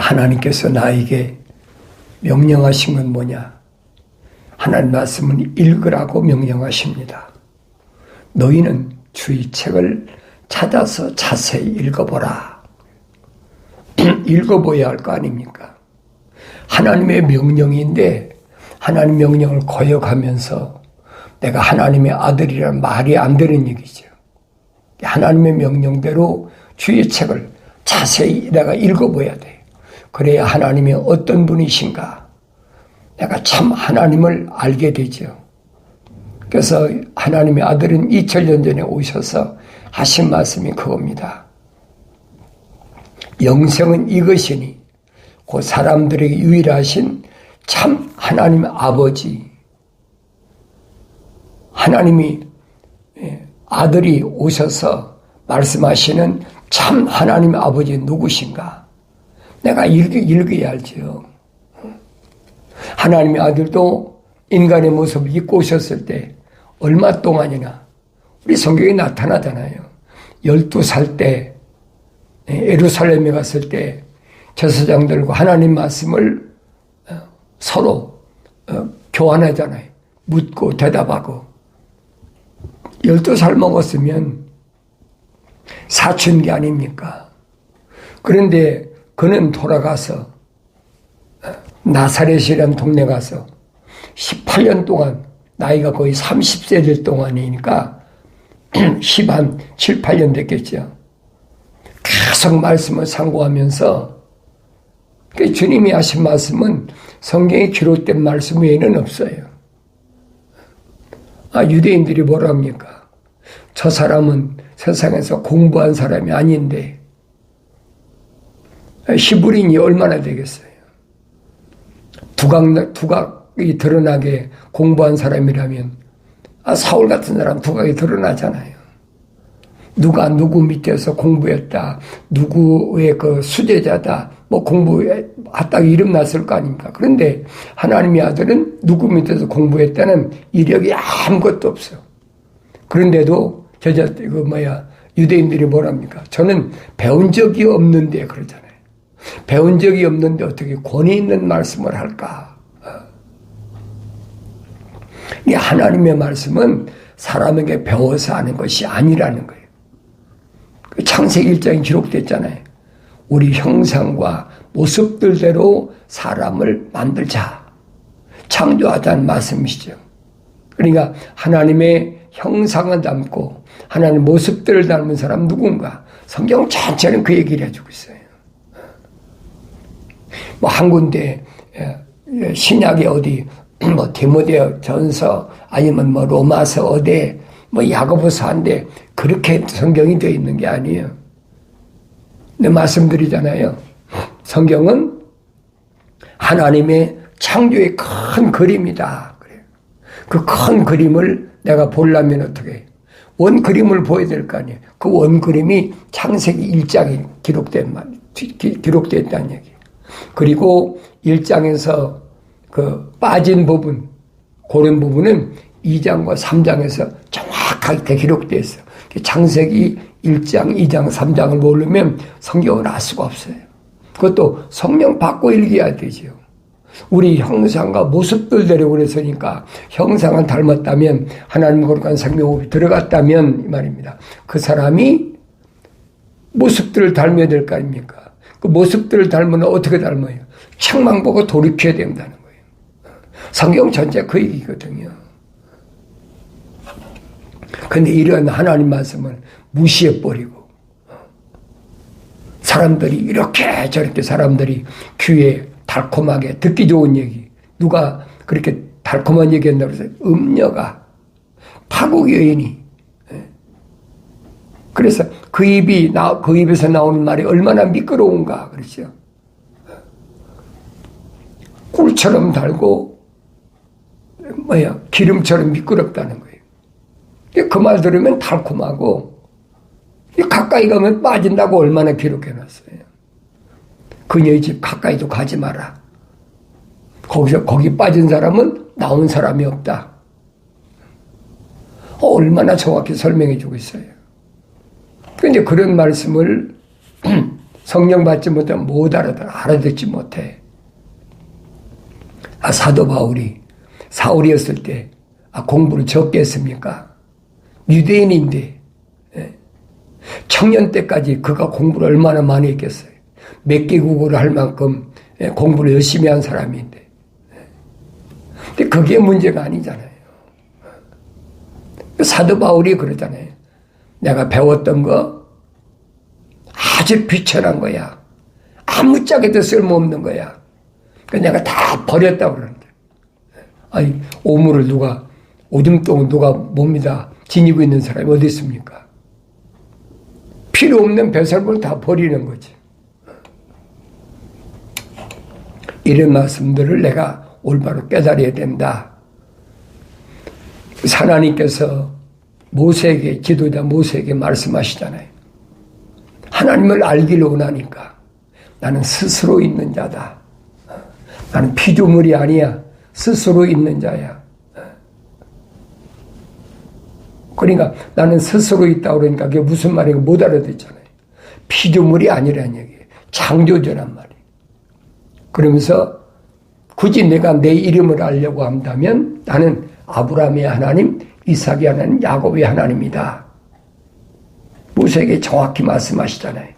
하나님께서 나에게 명령하신 건 뭐냐? 하나님 말씀은 읽으라고 명령하십니다. 너희는 주의 책을 찾아서 자세히 읽어보라. 읽어봐야 할 거 아닙니까? 하나님의 명령인데 하나님 명령을 거역하면서 내가 하나님의 아들이라는 말이 안 되는 얘기죠. 하나님의 명령대로 주의 책을 자세히 내가 읽어봐야 돼. 그래야 하나님이 어떤 분이신가 내가 참 하나님을 알게 되죠. 그래서 하나님의 아들은 2000년 전에 오셔서 하신 말씀이 그겁니다. 영생은 이것이니 그 사람들에게 유일하신 참 하나님의 아버지, 하나님이 아들이 오셔서 말씀하시는 참 하나님의 아버지 누구신가? 내가 읽어야 알죠. 하나님의 아들도 인간의 모습을 입고 오셨을 때 얼마 동안이나 우리 성경에 나타나잖아요. 12살 때 예루살렘에 갔을 때 제사장들과 하나님 말씀을 서로 교환하잖아요. 묻고 대답하고. 12살 먹었으면 사춘기 아닙니까? 그런데 그는 돌아가서 나사렛이라는 동네 가서 18년 동안 나이가 거의 30세 될 동안이니까 7, 8년 됐겠죠. 계속 말씀을 상고하면서 주님이 하신 말씀은 성경에 기록된 말씀 외에는 없어요. 유대인들이 뭐라 합니까? 저 사람은 세상에서 공부한 사람이 아닌데 히브리인이 얼마나 되겠어요? 두각이 드러나게 공부한 사람이라면 사울 같은 사람 두각이 드러나잖아요. 누가 누구 밑에서 공부했다, 누구의 그 수제자다, 뭐 공부했다 이름 났을 거 아닙니까? 그런데 하나님의 아들은 누구 밑에서 공부했다는 이력이 아무것도 없어요. 그런데도 유대인들이 뭐랍니까? 저는 배운 적이 없는데 그러잖아요. 배운 적이 없는데 어떻게 권위 있는 말씀을 할까? 이 하나님의 말씀은 사람에게 배워서 하는 것이 아니라는 거예요. 창세기 1장에 기록됐잖아요. 우리 형상과 모습들대로 사람을 만들자. 창조하자는 말씀이시죠. 그러니까 하나님의 형상을 담고 하나님의 모습들을 닮은 사람 누군가? 성경 전체는 그 얘기를 해주고 있어요. 뭐 한 군데 신약에 어디 뭐 디모데 전서 아니면 뭐 로마서 어디 뭐 야고보서 한데 그렇게 성경이 되어 있는 게 아니에요. 근데 말씀드리잖아요. 성경은 하나님의 창조의 큰 그림이다. 그래요. 그 큰 그림을 내가 보려면 어떻게 해요? 원 그림을 보여야 될 거 아니에요. 그 원 그림이 창세기 1장에 기록됐다는 얘기예요. 그리고 1장에서 그 빠진 부분, 그런 부분은 2장과 3장에서 정확하게 기록되어 있어요. 창세기 1장, 2장, 3장을 모르면 성경을 알 수가 없어요. 그것도 성령 받고 읽어야 되죠. 우리 형상과 모습들대로 그랬으니까 형상을 닮았다면 하나님 거룩한 생명호흡이 들어갔다면 이 말입니다. 그 사람이 모습들을 닮아야 될 거 아닙니까? 그 모습들을 닮으면 어떻게 닮아요? 책만 보고 돌이켜야 된다는 거예요. 성경 전체 그 얘기거든요. 근데 이런 하나님 말씀을 무시해버리고 사람들이 이렇게 저렇게 사람들이 귀에 달콤하게 듣기 좋은 얘기, 누가 그렇게 달콤한 얘기 한다고 해서 음녀가 파국 여인이, 그래서 그 입에서 나오는 말이 얼마나 미끄러운가 그렇죠. 꿀처럼 달고 기름처럼 미끄럽다는 거예요. 그 말 들으면 달콤하고 가까이 가면 빠진다고 얼마나 기록해놨어요. 그녀의 집 가까이도 가지 마라. 거기 빠진 사람은 나온 사람이 없다. 얼마나 정확히 설명해주고 있어요. 그런데 그런 말씀을 성령 받지 못하면 못 알아듣지 못해. 사도 바울이 사울이었을 때 공부를 적게 했습니까? 유대인인데 청년 때까지 그가 공부를 얼마나 많이 했겠어요. 몇 개 국어를 할 만큼 공부를 열심히 한 사람인데. 근데 그게 문제가 아니잖아요. 사도 바울이 그러잖아요. 내가 배웠던 거 아주 비천한 거야. 아무짝에도 쓸모없는 거야. 그러니까 내가 다 버렸다고 그러는데. 아니, 오물을 오줌똥을 누가 몸에다 지니고 있는 사람이 어디 있습니까? 필요 없는 배설물을 다 버리는 거지. 이런 말씀들을 내가 올바로 깨달아야 된다. 하나님께서 모세에게, 지도자 모세에게 말씀하시잖아요. 하나님을 알기를 원하니까 나는 스스로 있는 자다. 나는 피조물이 아니야. 스스로 있는 자야. 그러니까 나는 스스로 있다고 그러니까 그게 무슨 말인가 못 알아듣잖아요. 피조물이 아니라는 얘기예요. 창조주란 말이에요. 그러면서 굳이 내가 내 이름을 알려고 한다면 나는 아브라함의 하나님, 이삭의 하나님, 야곱의 하나님이다. 모세에게 정확히 말씀하시잖아요.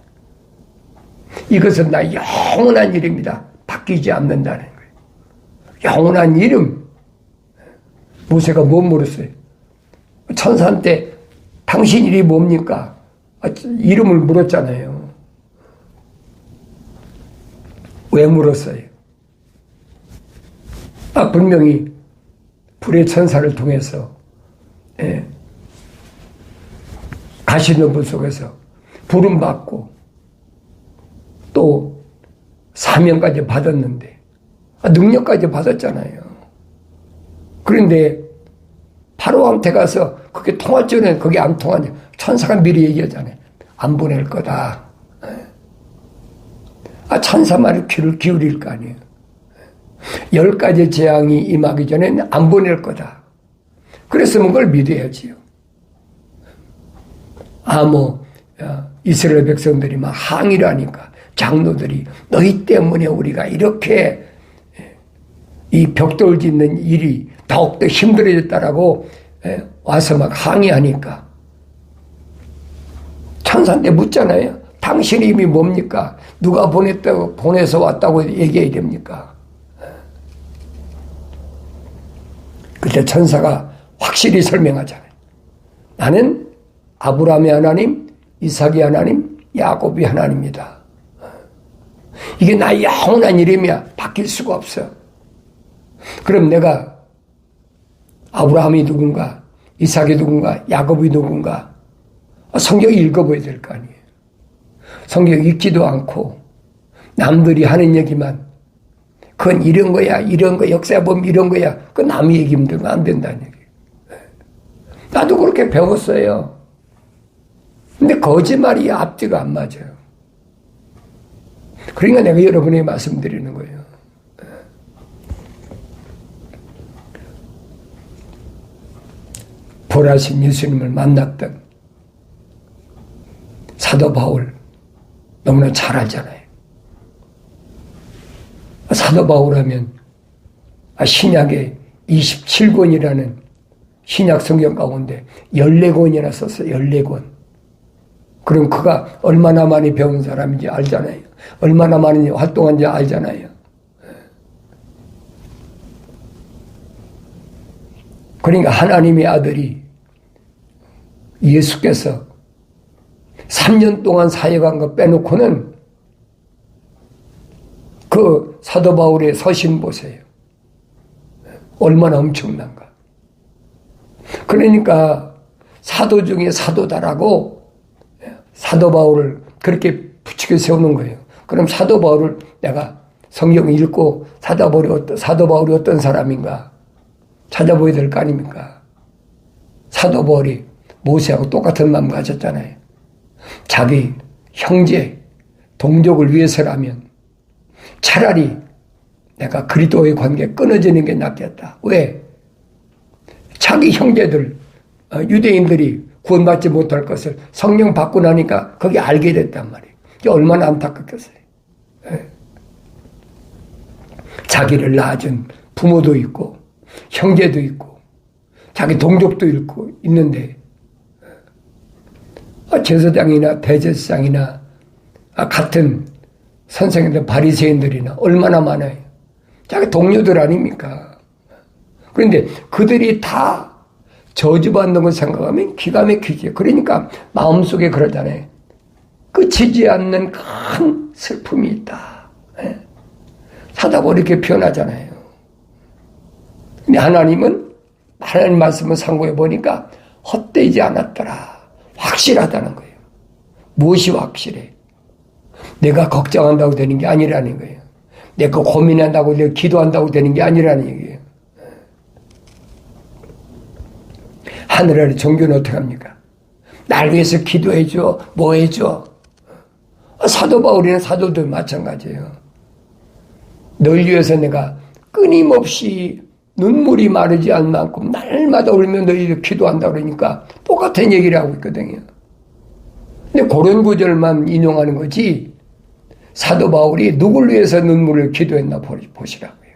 이것은 나 영원한 이름이다. 바뀌지 않는다는 거예요. 영원한 이름. 모세가 뭐 물었어요? 천사한테 당신 이름이 뭡니까? 이름을 물었잖아요. 왜 물었어요? 분명히 불의 천사를 통해서 가시덤불 속에서 부름받고 또 사명까지 받았는데 능력까지 받았잖아요. 그런데 바로한테 가서 그게 통할 줄은 그게 안 통하냐. 천사가 미리 얘기하잖아요. 안 보낼 거다. 천사 말에 귀를 기울일 거 아니에요. 10가지 재앙이 임하기 전에는 안 보낼 거다. 그랬으면 그걸 믿어야지요. 이스라엘 백성들이 막 항의를 하니까 장로들이 너희 때문에 우리가 이렇게 이 벽돌 짓는 일이 더욱더 힘들어졌다라고 와서 막 항의하니까 천사한테 묻잖아요. 당신 이름이 뭡니까? 누가 보내서 왔다고 얘기해야 됩니까? 그때 천사가 확실히 설명하잖아요. 나는 아브라함의 하나님, 이삭의 하나님, 야곱의 하나님이다. 이게 나의 영원한 이름이야. 바뀔 수가 없어. 그럼 내가 아브라함이 누군가, 이삭이 누군가, 야곱이 누군가 성경 읽어봐야 될 거 아니에요. 성경 읽지도 않고 남들이 하는 얘기만 그건 이런 거야, 이런 거, 역사 보면 이런 거야. 그건 남의 얘기면 들으면 안 된다는 얘기예요. 나도 그렇게 배웠어요. 근데 거짓말이 앞뒤가 안 맞아요. 그러니까 내가 여러분에게 말씀드리는 거예요. 부활하신 예수님을 만났던 사도 바울 너무나 잘 알잖아요. 사도 바울 하면 신약에 27권이라는 신약 성경 가운데 14권이나 썼어요. 14권. 그럼 그가 얼마나 많이 배운 사람인지 알잖아요. 얼마나 많이 활동한지 알잖아요. 그러니까 하나님의 아들이 예수께서 3년 동안 사역한 거 빼놓고는 그 사도 바울의 서신 보세요. 얼마나 엄청난가. 그러니까 사도 중에 사도다라고 사도 바울을 그렇게 부추겨 세우는 거예요. 그럼 사도 바울을 내가 성경 읽고 사도 바울이 어떤 사람인가 찾아보야 될 거 아닙니까? 사도 바울이 모세하고 똑같은 마음 가졌잖아요. 자기 형제, 동족을 위해서라면 차라리 내가 그리스도의 관계 끊어지는 게 낫겠다. 왜? 자기 형제들, 유대인들이 구원받지 못할 것을 성령 받고 나니까 그게 알게 됐단 말이에요. 이게 얼마나 안타깝겠어요. 예. 자기를 낳아준 부모도 있고 형제도 있고 자기 동족도 있고 있는데 제사장이나 대제사장이나 같은 선생님들 바리새인들이나 얼마나 많아요. 자기 동료들 아닙니까? 그런데 그들이 다 저주받는 걸 생각하면 기가 막히죠. 그러니까 마음속에 그러잖아요. 끝이지 않는 큰 슬픔이 있다. 사다보 이렇게 표현하잖아요. 근데 하나님은 하나님 말씀을 상고해 보니까 헛되지 않았더라. 확실하다는 거예요. 무엇이 확실해? 내가 걱정한다고 되는 게 아니라는 거예요. 내가 고민한다고 내가 기도한다고 되는 게 아니라는 얘기예요. 하늘 아래 종교는 어떻게 합니까? 날 위해서 기도해줘, 뭐 해줘. 사도 바울이나 사도들 마찬가지예요. 널 위해서 내가 끊임없이 눈물이 마르지 않을 만큼 날마다 울며 너희들 기도한다 그러니까 똑같은 얘기를 하고 있거든요. 근데 그런 구절만 인용하는 거지 사도 바울이 누굴 위해서 눈물을 기도했나 보시라고요.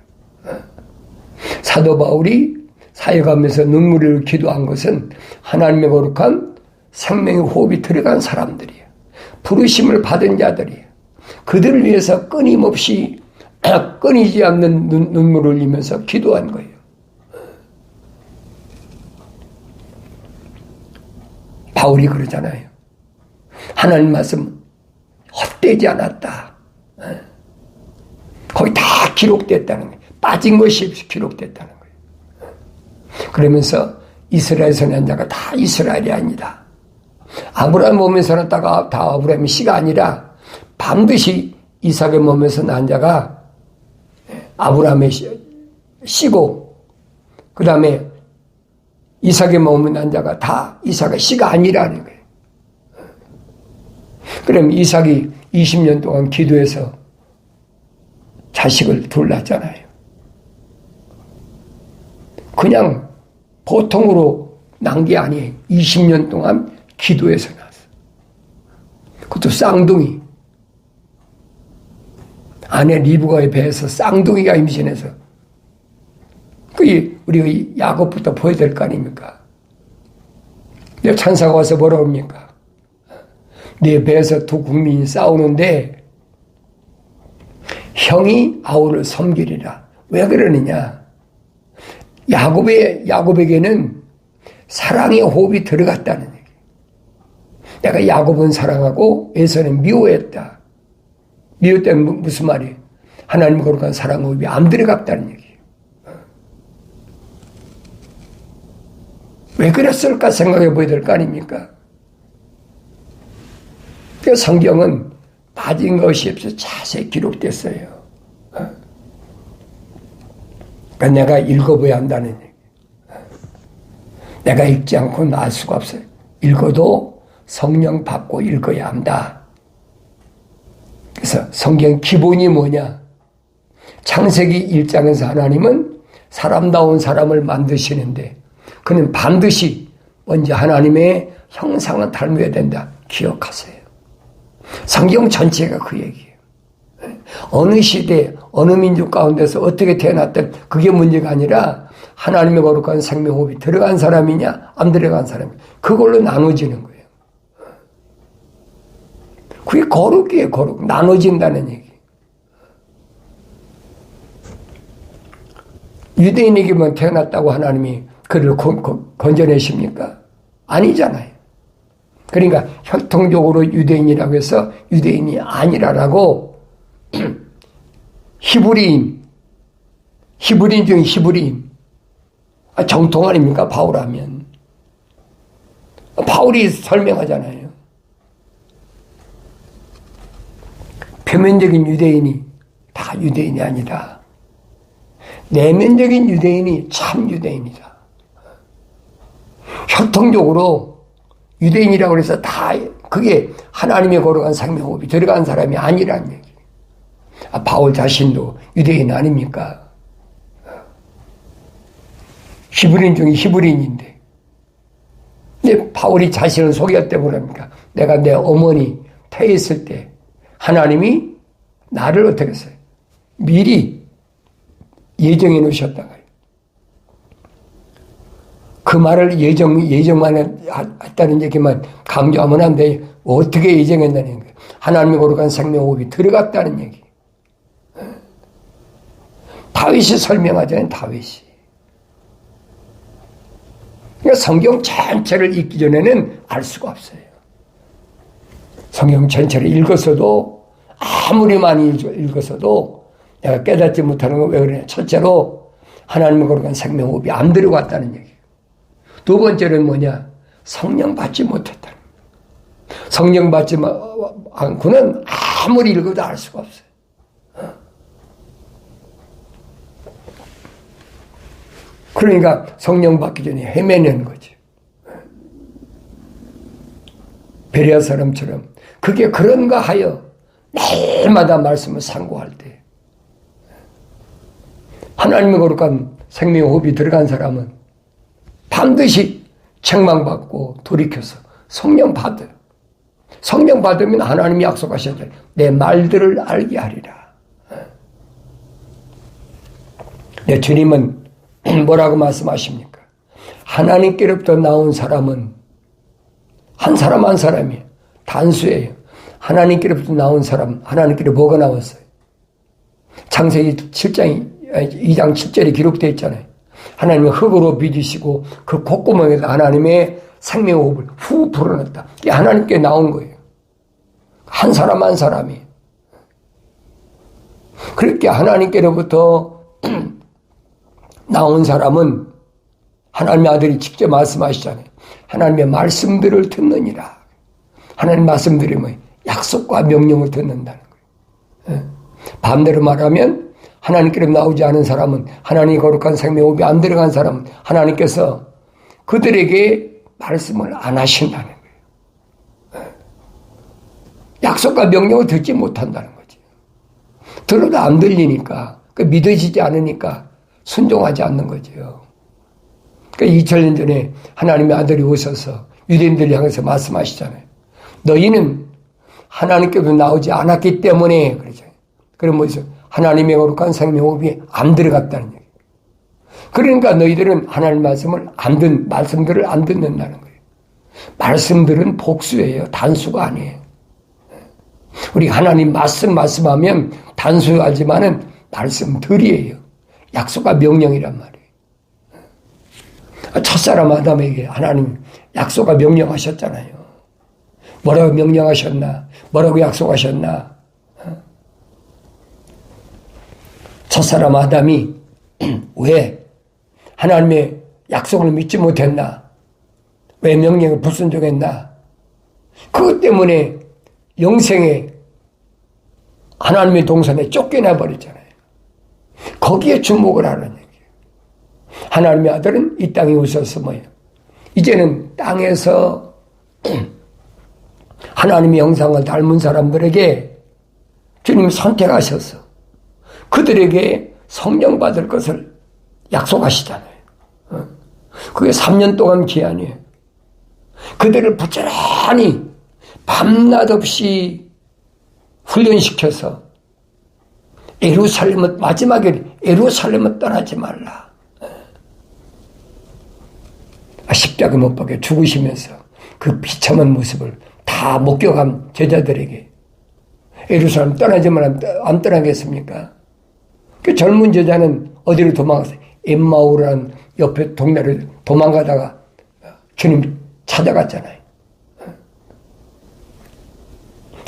사도 바울이 사역하면서 눈물을 기도한 것은 하나님의 거룩한 생명의 호흡이 들어간 사람들이에요. 부르심을 받은 자들이에요. 그들을 위해서 끊임없이 끊이지 않는 눈물을 흘리면서 기도한 거예요. 바울이 그러잖아요. 하나님 말씀 헛되지 않았다. 거기 다 기록됐다는 거예요. 빠진 것이 없이 기록됐다는 거예요. 그러면서 이스라엘 선지자가 다 이스라엘이 아니다. 아브라함 몸에서 났다가 다 아브라함의 씨가 아니라 반드시 이삭의 몸에서 난 자가 아브라함의 씨고 그 다음에 이삭의 몸에 난 자가 다 이삭의 씨가 아니라는 거예요. 그럼 이삭이 20년 동안 기도해서 자식을 둘 낳았잖아요. 그냥 보통으로 난 게 아니에요. 20년 동안 기도해서 낳았어. 그것도 쌍둥이. 아내 리브가의 배에서 쌍둥이가 임신해서. 그게 우리가 야곱부터 보여야 될 거 아닙니까? 내 찬사가 와서 뭐라고 합니까? 내 배에서 두 국민이 싸우는데 형이 아우를 섬기리라. 왜 그러느냐? 야곱에게는 사랑의 호흡이 들어갔다는 얘기. 내가 야곱은 사랑하고 에서는 미워했다. 미웠다는 무슨 말이에요? 하나님 거룩한 사랑 호흡이 안 들어갔다는 얘기예요. 왜 그랬을까 생각해 보여야 될 거 아닙니까? 그 성경은 빠진 것이 없어 자세히 기록됐어요. 그러니까 내가 읽어봐야 한다는 얘기. 내가 읽지 않고는 알 수가 없어요. 읽어도 성령 받고 읽어야 한다. 그래서 성경 기본이 뭐냐? 창세기 1장에서 하나님은 사람다운 사람을 만드시는데 그는 반드시 먼저 하나님의 형상을 닮아야 된다. 기억하세요. 성경 전체가 그 얘기예요. 어느 시대, 어느 민족 가운데서 어떻게 태어났든 그게 문제가 아니라 하나님의 거룩한 생명호흡이 들어간 사람이냐 안 들어간 사람이냐 그걸로 나눠지는 거예요. 그게 거룩이에요. 거룩. 나눠진다는 얘기. 유대인에게만 태어났다고 하나님이 그를 건져내십니까? 아니잖아요. 그러니까 혈통적으로 유대인이라고 해서 유대인이 아니라라고 히브리인 중에 히브리인 정통 아닙니까? 바울 하면 바울이 설명하잖아요. 표면적인 유대인이 다 유대인이 아니다. 내면적인 유대인이 참 유대인이다. 혈통적으로 유대인이라고 해서 다 그게 하나님의 거룩한 생명호흡이 들어간 사람이 아니라는 얘기. 바울 자신도 유대인 아닙니까? 히브리인 중에 히브리인인데. 근데 바울이 자신을 속였대 뭐랍니까? 내가 내 어머니 태했을 때 하나님이 나를 어떻게 했어요? 미리 예정해 놓으셨다고요. 그 말을 예정만 했다는 얘기만 강조하면 안 돼. 어떻게 예정했다는 거예요. 하나님의 거룩한 생명호흡이 들어갔다는 얘기. 다윗이 설명하잖아요. 다윗이. 그러니까 성경 전체를 읽기 전에는 알 수가 없어요. 성경 전체를 읽었어도 아무리 많이 읽었어도 내가 깨닫지 못하는 건 왜 그러냐. 첫째로 하나님의 거룩한 생명호흡이 안 들어갔다는 얘기예요. 두 번째는 뭐냐. 성령 받지 못했다는 거예요. 성령 받지 않고는 아무리 읽어도 알 수가 없어요. 그러니까 성령 받기 전에 헤매는 거지. 베레아 사람처럼 그게 그런가 하여 매일마다 말씀을 상고할 때 하나님의 거룩한 생명호흡이 들어간 사람은 반드시 책망받고 돌이켜서 성령 받아요. 성령 받으면 하나님이 약속하셨잖아요. 내 말들을 알게 하리라. 내 주님은 뭐라고 말씀하십니까? 하나님께로부터 나온 사람은 한 사람 한 사람이에요. 단수예요. 하나님께로부터 나온 사람, 하나님께로 뭐가 나왔어요? 창세기 2장 7절에 기록되어 있잖아요. 하나님은 흙으로 빚으시고 그 콧구멍에서 하나님의 생명호흡을 후 불어넣었다. 이게 하나님께 나온 거예요. 한 사람 한 사람이. 그렇게 하나님께로부터 나온 사람은 하나님의 아들이 직접 말씀하시잖아요. 하나님의 말씀들을 듣느니라. 하나님 말씀들이 뭐예요? 약속과 명령을 듣는다는 거예요. 반대로 말하면 하나님께로 나오지 않은 사람은, 하나님의 거룩한 생명호흡이 안 들어간 사람은 하나님께서 그들에게 말씀을 안 하신다는 거예요. 약속과 명령을 듣지 못한다는 거지. 들어도 안 들리니까, 믿어지지 않으니까 순종하지 않는 거죠. 그러니까 2000년 전에 하나님의 아들이 오셔서 유대인들을 향해서 말씀하시잖아요. 너희는 하나님께서 나오지 않았기 때문에 그러죠. 그럼 뭐죠? 하나님의 거룩한 생명호흡이 안 들어갔다는 얘기예요. 그러니까 너희들은 하나님 말씀들을 안 듣는다는 거예요. 말씀들은 복수예요. 단수가 아니에요. 우리 하나님 말씀하면 단수하지만은 말씀들이에요. 약속과 명령이란 말이에요. 첫사람 아담에게 하나님 약속과 명령하셨잖아요. 뭐라고 명령하셨나? 뭐라고 약속하셨나? 첫사람 아담이 왜 하나님의 약속을 믿지 못했나? 왜 명령을 불순종했나? 그것 때문에 영생에 하나님의 동산에 쫓겨나 버렸잖아요. 거기에 주목을 하는 얘기예요. 하나님의 아들은 이 땅에 오셔서 뭐예요? 이제는 땅에서 하나님의 형상을 닮은 사람들에게 주님이 선택하셔서 그들에게 성령 받을 것을 약속하시잖아요. 그게 3년 동안 기한이에요. 그들을 부지런히 밤낮 없이 훈련시켜서 마지막에 예루살렘을 떠나지 말라. 십자가 못 박혀 죽으시면서 그 비참한 모습을 다 목격한 제자들에게 예루살렘 떠나지 말라 안 떠나겠습니까? 그 젊은 제자는 어디로 도망갔어요? 엠마오라는 옆에 동네를 도망가다가 주님 찾아갔잖아요.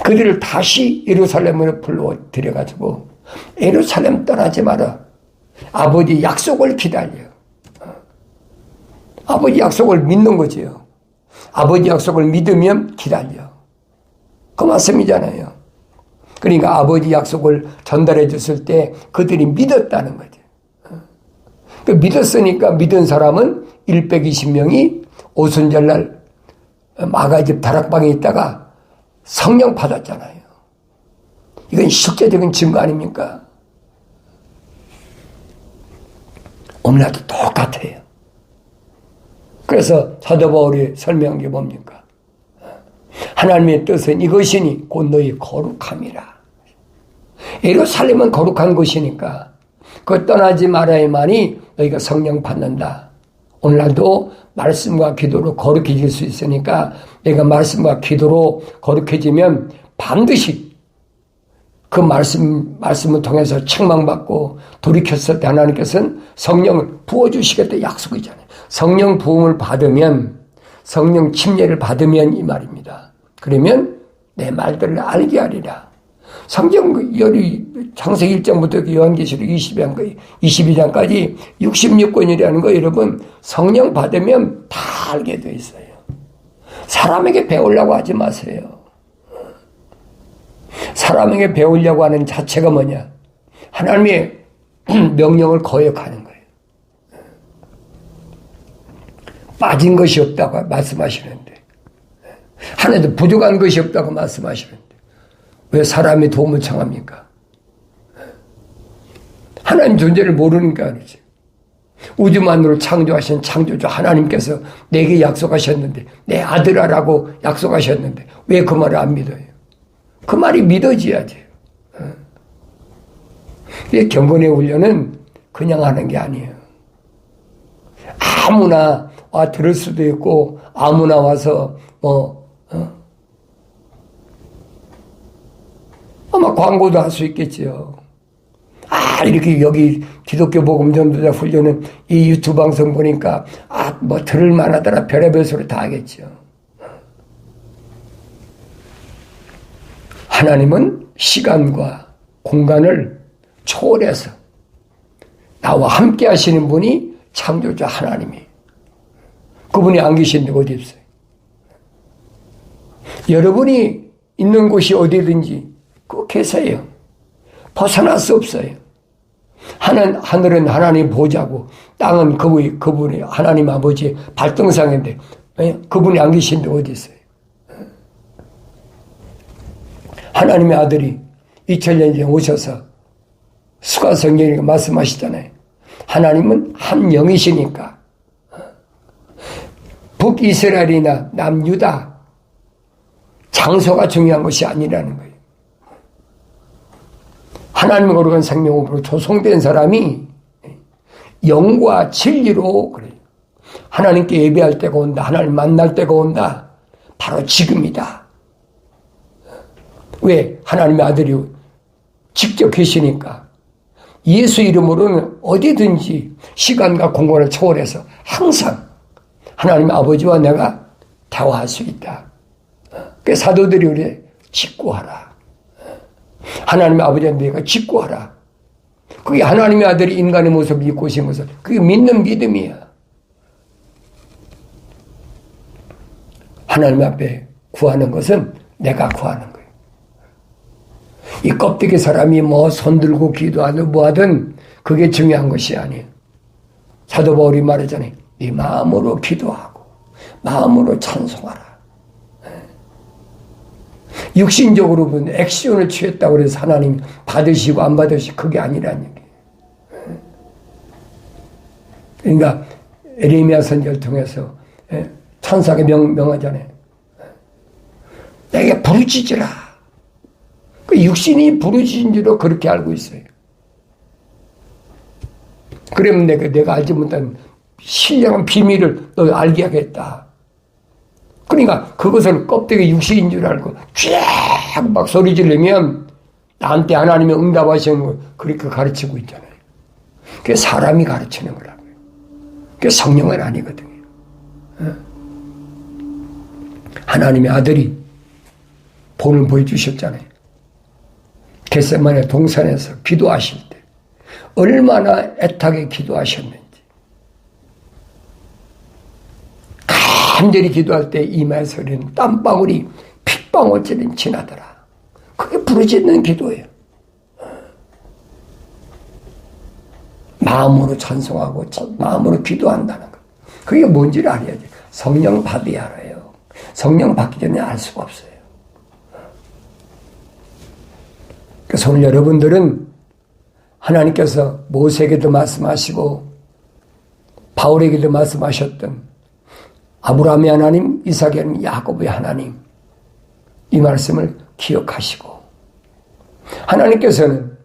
그들을 다시 예루살렘으로 불러 들여가지고 예루살렘 떠나지 마라. 아버지 약속을 기다려. 아버지 약속을 믿는 거지요. 아버지 약속을 믿으면 기다려. 그 말씀이잖아요. 그러니까 아버지 약속을 전달해 줬을 때 그들이 믿었다는 거죠. 그 믿었으니까 믿은 사람은 120명이 오순절날 마가집 다락방에 있다가 성령 받았잖아요. 이건 실제적인 증거 아닙니까? 오늘날도 똑같아요. 그래서 사도 바울이 설명한 게 뭡니까? 하나님의 뜻은 이것이니 곧 너희 거룩함이라. 예루살렘은 거룩한 곳이니까 그거 떠나지 말아야만이 너희가 성령 받는다. 오늘날도 말씀과 기도로 거룩해질 수 있으니까 내가 말씀과 기도로 거룩해지면 반드시 그 말씀을 통해서 책망받고 돌이켰을 때 하나님께서는 성령을 부어주시겠다 약속이잖아요. 성령 부음을 받으면, 성령 침례를 받으면 이 말입니다. 그러면 내 말들을 알게 하리라. 성경 창세기 1장부터 요한계시록 22장까지 66권이라는 거 여러분 성령 받으면 다 알게 돼 있어요. 사람에게 배우려고 하지 마세요. 사람에게 배우려고 하는 자체가 뭐냐? 하나님의 명령을 거역하는 거예요. 빠진 것이 없다고 말씀하시는데, 하나도 부족한 것이 없다고 말씀하시는데 왜 사람이 도움을 청합니까? 하나님 존재를 모르니까 그러지. 우주만으로 창조하신 창조주 하나님께서 내게 약속하셨는데, 내 아들아라고 약속하셨는데 왜 그 말을 안 믿어요? 그 말이 믿어져야지. 경건의 훈련은 그냥 하는 게 아니에요. 아무나 와 들을 수도 있고 아무나 와서 아마 광고도 할 수 있겠지요. 이렇게 여기 기독교 복음 전도자 훈련은 이 유튜브 방송 보니까 들을 만하더라 별의별 소리 다 하겠죠. 하나님은 시간과 공간을 초월해서 나와 함께 하시는 분이 창조자 하나님이. 그분이 안 계신데 어디 있어요? 여러분이 있는 곳이 어디든지 꼭 계세요. 벗어날 수 없어요. 하늘은 하나님 보좌고 땅은 그분이 하나님 아버지의 발등상인데 그분이 안 계신데 어디 있어요? 하나님의 아들이 2000년 전에 오셔서 수가성경에 말씀하시잖아요. 하나님은 한 영이시니까 북이스라엘이나 남유다 장소가 중요한 것이 아니라는 거예요. 하나님의 거룩한 생명으로 조성된 사람이 영과 진리로 그래요. 하나님께 예배할 때가 온다. 하나님 만날 때가 온다. 바로 지금이다. 왜? 하나님의 아들이 직접 계시니까. 예수 이름으로는 어디든지 시간과 공간을 초월해서 항상 하나님의 아버지와 내가 대화할 수 있다. 그 사도들이 우리 직구하라. 하나님의 아버지한테 내가 직구하라. 그게 하나님의 아들이 인간의 모습을 입고 오신 것을 그게 믿는 믿음이야. 하나님 앞에 구하는 것은 내가 구하는 거예요. 이 껍데기 사람이 손들고 기도하든 뭐하든 그게 중요한 것이 아니에요. 사도 바울이 말하잖아요. 네 마음으로 기도하고 마음으로 찬송하라. 육신적으로 본 액션을 취했다고 해서 하나님 받으시고 안 받으시고 그게 아니라는 얘기예요. 그러니까 에레미야 선지자를 통해서 천사가 명하잖아요. 내게 부르짖으라. 그 육신이 부르짖은 줄로 그렇게 알고 있어요. 그러면 내가 알지 못한 신령한 비밀을 너 알게 하겠다. 그러니까 그것을 껍데기 육신인 줄 알고 쫙 막 소리 지르면 나한테 하나님이 응답하시는 걸 그렇게 가르치고 있잖아요. 그게 사람이 가르치는 거라고요. 그게 성령은 아니거든요. 하나님의 아들이 본을 보여주셨잖아요. 겟세마네 동산에서 기도하실 때 얼마나 애타게 기도하셨는지. 간절히 기도할 때 이마에서 흐르는 땀방울이 핏방울처럼 지나더라. 그게 부르짖는 기도예요. 마음으로 찬송하고 마음으로 기도한다는 거. 그게 뭔지를 알아야지. 성령 받아야 알아요. 성령 받기 전에 알 수가 없어요. 그래서 오늘 여러분들은 하나님께서 모세에게도 말씀하시고 바울에게도 말씀하셨던 아브라함의 하나님, 이삭의 하나님, 야곱의 하나님, 이 말씀을 기억하시고, 하나님께서는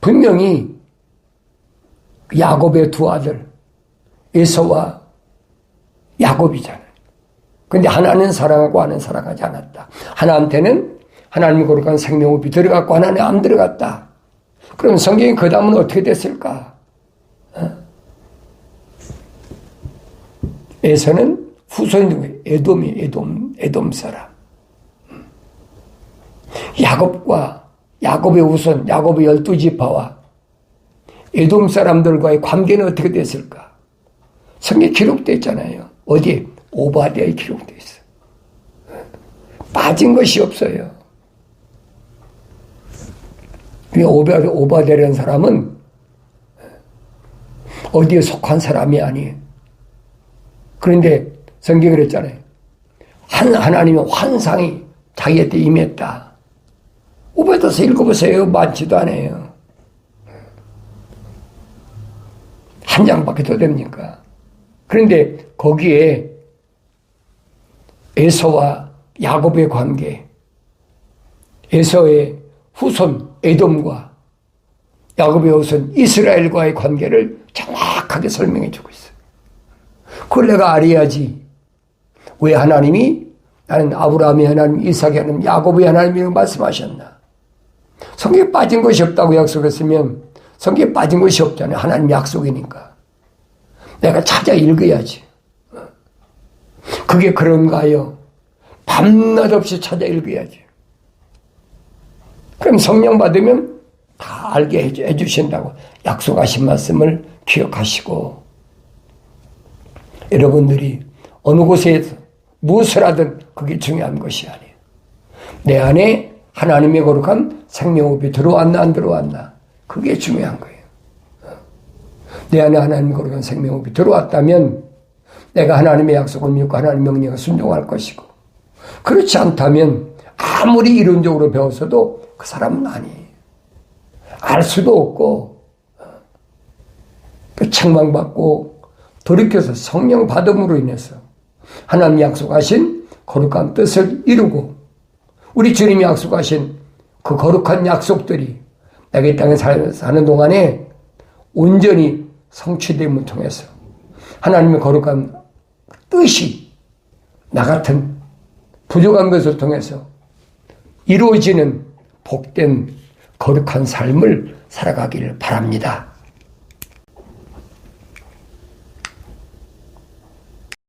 분명히 야곱의 두 아들 에서와 야곱이잖아요. 근데 하나는 사랑하고 하나는 사랑하지 않았다. 하나한테는 하나님이 거룩한 생명호흡이 들어갔고 하나는 안 들어갔다. 그럼 성경이 그 다음은 어떻게 됐을까? 에서는 후손이 누구예요? 에돔 사람. 야곱의 후손, 야곱의 12지파와 에돔 사람들과의 관계는 어떻게 됐을까? 성경에 기록되어 있잖아요. 어디에? 오바댜에 기록되어 있어요. 빠진 것이 없어요. 오바댜라는 사람은 어디에 속한 사람이 아니에요. 그런데 성경이 그랬잖아요. 하나님의 환상이 자기한테 임했다. 오바댜서 읽어보세요. 많지도 않아요. 한 장밖에 더 됩니까? 그런데 거기에 에서와 야곱의 관계, 에서의 후손 에돔과 야곱의 후손 이스라엘과의 관계를 정확하게 설명해 주고 있어요. 그걸 내가 알아야지. 왜 하나님이 나는 아브라함의 하나님, 이삭의 하나님, 야곱의 하나님이라고 말씀하셨나? 성경에 빠진 것이 없다고 약속했으면 성경에 빠진 것이 없잖아요. 하나님 약속이니까. 내가 찾아 읽어야지. 그게 그런가요? 밤낮 없이 찾아 읽어야지. 그럼 성령 받으면 다 알게 해주신다고 약속하신 말씀을 기억하시고, 여러분들이 어느 곳에서 무엇을 하든 그게 중요한 것이 아니에요. 내 안에 하나님의 거룩한 생명호흡이 들어왔나 안 들어왔나, 그게 중요한 거예요. 내 안에 하나님의 거룩한 생명호흡이 들어왔다면 내가 하나님의 약속을 믿고 하나님의 명령에 순종할 것이고, 그렇지 않다면 아무리 이론적으로 배웠어도 그 사람은 아니에요. 알 수도 없고, 책망받고 돌이켜서 성령 받음으로 인해서 하나님 약속하신 거룩한 뜻을 이루고, 우리 주님이 약속하신 그 거룩한 약속들이 내가 이 땅에 사는 동안에 온전히 성취됨을 통해서 하나님의 거룩한 뜻이 나 같은 부족한 것을 통해서 이루어지는 복된 거룩한 삶을 살아가기를 바랍니다.